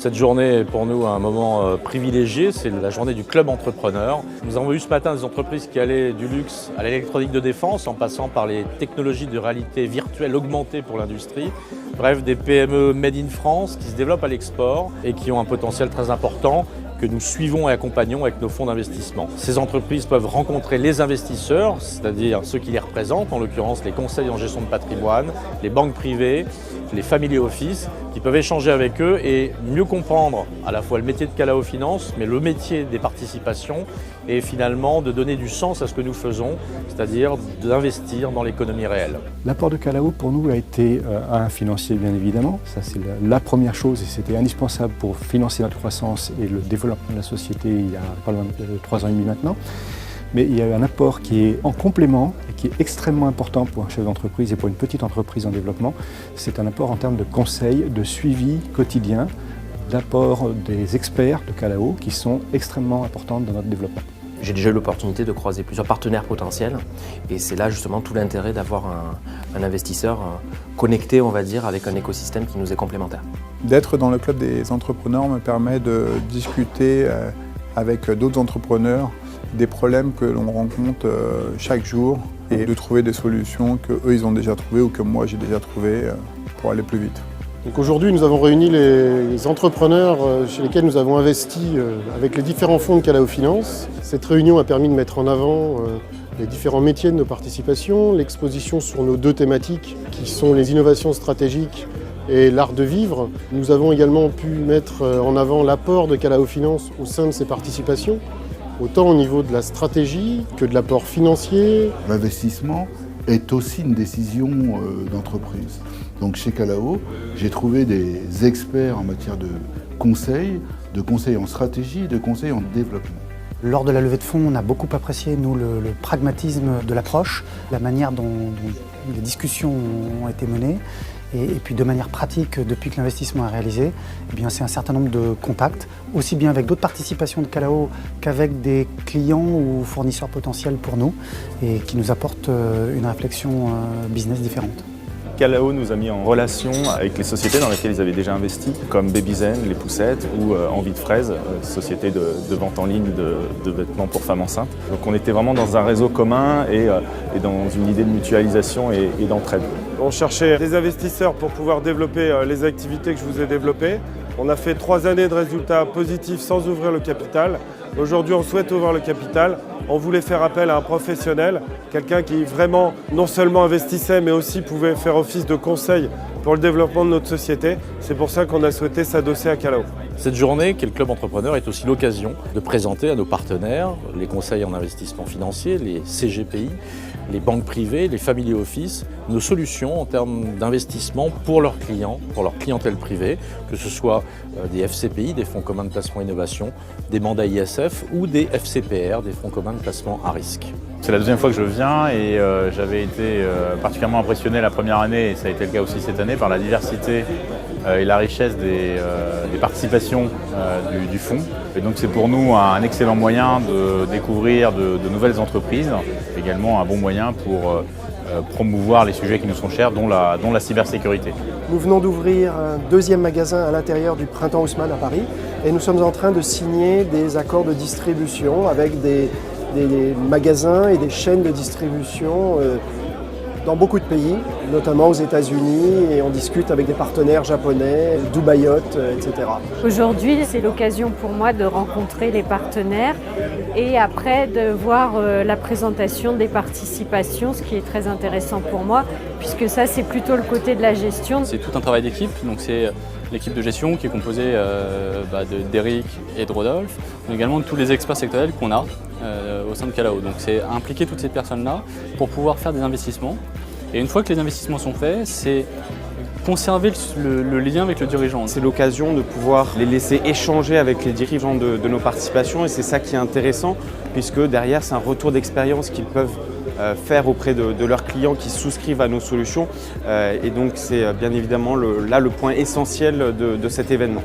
Cette journée est pour nous un moment privilégié, c'est la journée du club entrepreneur. Nous avons eu ce matin des entreprises qui allaient du luxe à l'électronique de défense en passant par les technologies de réalité virtuelle augmentée pour l'industrie. Bref, des PME made in France qui se développent à l'export et qui ont un potentiel très important que nous suivons et accompagnons avec nos fonds d'investissement. Ces entreprises peuvent rencontrer les investisseurs, c'est-à-dire ceux qui les représentent, en l'occurrence les conseils en gestion de patrimoine, les banques privées, les family office, qui peuvent échanger avec eux et mieux comprendre à la fois le métier de Calao Finance, mais le métier des participations et finalement de donner du sens à ce que nous faisons, c'est-à-dire d'investir dans l'économie réelle. L'apport de Calao pour nous a été un financier bien évidemment, ça c'est la première chose et c'était indispensable pour financer notre croissance et le développement de la société il y a pas loin de 3 ans et demi maintenant. Mais il y a un apport qui est en complément et qui est extrêmement important pour un chef d'entreprise et pour une petite entreprise en développement. C'est un apport en termes de conseils, de suivi quotidien, d'apport des experts de Calao qui sont extrêmement importants dans notre développement. J'ai déjà eu l'opportunité de croiser plusieurs partenaires potentiels et c'est là justement tout l'intérêt d'avoir un investisseur connecté, on va dire, avec un écosystème qui nous est complémentaire. D'être dans le club des entrepreneurs me permet de discuter avec d'autres entrepreneurs des problèmes que l'on rencontre chaque jour et de trouver des solutions qu'eux ils ont déjà trouvées ou que moi j'ai déjà trouvées pour aller plus vite. Donc aujourd'hui, nous avons réuni les entrepreneurs chez lesquels nous avons investi avec les différents fonds de Calao Finance. Cette réunion a permis de mettre en avant les différents métiers de nos participations, l'exposition sur nos 2 thématiques qui sont les innovations stratégiques et l'art de vivre. Nous avons également pu mettre en avant l'apport de Calao Finance au sein de ces participations, autant au niveau de la stratégie que de l'apport financier. L'investissement est aussi une décision d'entreprise. Donc chez Calao, j'ai trouvé des experts en matière de conseils en stratégie, de conseils en développement. Lors de la levée de fonds, on a beaucoup apprécié, nous, le pragmatisme de l'approche, la manière dont les discussions ont été menées. Et puis de manière pratique, depuis que l'investissement est réalisé, eh bien, c'est un certain nombre de contacts, aussi bien avec d'autres participations de Calao qu'avec des clients ou fournisseurs potentiels pour nous, et qui nous apportent une réflexion business différente. Calao nous a mis en relation avec les sociétés dans lesquelles ils avaient déjà investi, comme Babyzen, Les Poussettes ou Envie de Fraise, société de vente en ligne de vêtements pour femmes enceintes. Donc on était vraiment dans un réseau commun et dans une idée de mutualisation et d'entraide. On cherchait des investisseurs pour pouvoir développer les activités que je vous ai développées. On a fait 3 années de résultats positifs sans ouvrir le capital. Aujourd'hui, on souhaite ouvrir le capital. On voulait faire appel à un professionnel, quelqu'un qui vraiment non seulement investissait, mais aussi pouvait faire office de conseil pour le développement de notre société. C'est pour ça qu'on a souhaité s'adosser à Calao. Cette journée, qui est le club entrepreneur, est aussi l'occasion de présenter à nos partenaires les conseils en investissement financier, les CGPI, les banques privées, les family office, nos solutions en termes d'investissement pour leurs clients, pour leur clientèle privée, que ce soit des FCPI, des fonds communs de placement innovation, des mandats ISF ou des FCPR, des fonds communs de placement à risque. C'est la 2e fois que je viens et j'avais été particulièrement impressionné la première année, et ça a été le cas aussi cette année, par la diversité et la richesse des participations du fonds. Et donc c'est pour nous un excellent moyen de découvrir de nouvelles entreprises, également un bon moyen pour promouvoir les sujets qui nous sont chers, dont la cybersécurité. Nous venons d'ouvrir un 2e magasin à l'intérieur du Printemps Haussmann à Paris et nous sommes en train de signer des accords de distribution avec des magasins et des chaînes de distribution dans beaucoup de pays, notamment aux États-Unis, et on discute avec des partenaires japonais, Dubai Yacht, etc. Aujourd'hui, c'est l'occasion pour moi de rencontrer les partenaires et après de voir la présentation des participations, ce qui est très intéressant pour moi, puisque ça c'est plutôt le côté de la gestion. C'est tout un travail d'équipe, donc c'est l'équipe de gestion qui est composée d'Eric et de Rodolphe, mais également de tous les experts sectoriels qu'on a au sein de Calao. Donc c'est impliquer toutes ces personnes-là pour pouvoir faire des investissements. Et une fois que les investissements sont faits, c'est conserver le lien avec le dirigeant. C'est l'occasion de pouvoir les laisser échanger avec les dirigeants de nos participations et c'est ça qui est intéressant puisque derrière c'est un retour d'expérience qu'ils peuvent faire auprès de leurs clients qui souscrivent à nos solutions et donc c'est bien évidemment le point essentiel de cet événement.